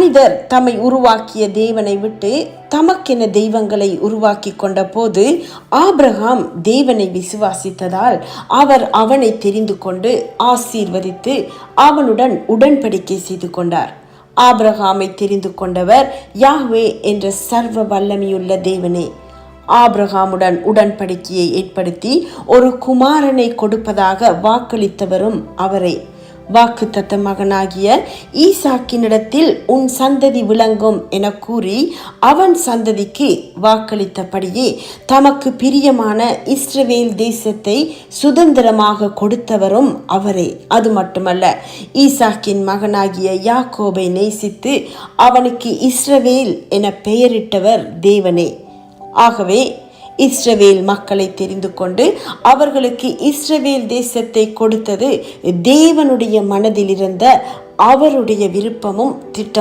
மனிதர் தம்மை உருவாக்கிய தேவனை விட்டு தமக்கென தெய்வங்களை உருவாக்கி கொண்ட போது ஆபிரகாம் தேவனை விசுவாசித்ததால் அவர் அவனை தெரிந்து கொண்டு ஆசீர்வதித்து அவனுடன் உடன்படிக்கை செய்து கொண்டார். ஆபிரகாமை தெரிந்து கொண்டவர் யாஹ்வே என்ற சர்வ வல்லமையுள்ள தேவனே. ஆபிரகாமுடன் உடன்படிக்கையை ஏற்படுத்தி ஒரு குமாரனை கொடுப்பதாக வாக்களித்தவரும் அவரே. வாக்குத்தத்த மகனாகிய ஈசாக்கினிடத்தில் உன் சந்ததி விளங்கும் என கூறி அவன் சந்ததிக்கு வாக்களித்தபடியே தமக்கு பிரியமான இஸ்ரவேல் தேசத்தை சுதந்திரமாக கொடுத்தவரும் அவரே. அது மட்டுமல்ல, ஈசாக்கின் மகனாகிய யாக்கோபை நேசித்து அவனுக்கு இஸ்ரவேல் என பெயரிட்டவர் தேவனே. ஆகவே இஸ்ரவேல் மக்களை தெரிந்து கொண்டு அவர்களுக்கு இஸ்ரவேல் தேசத்தை கொடுத்தது தேவனுடைய மனதில் இருந்த அவருடைய விருப்பமும் திட்டம்.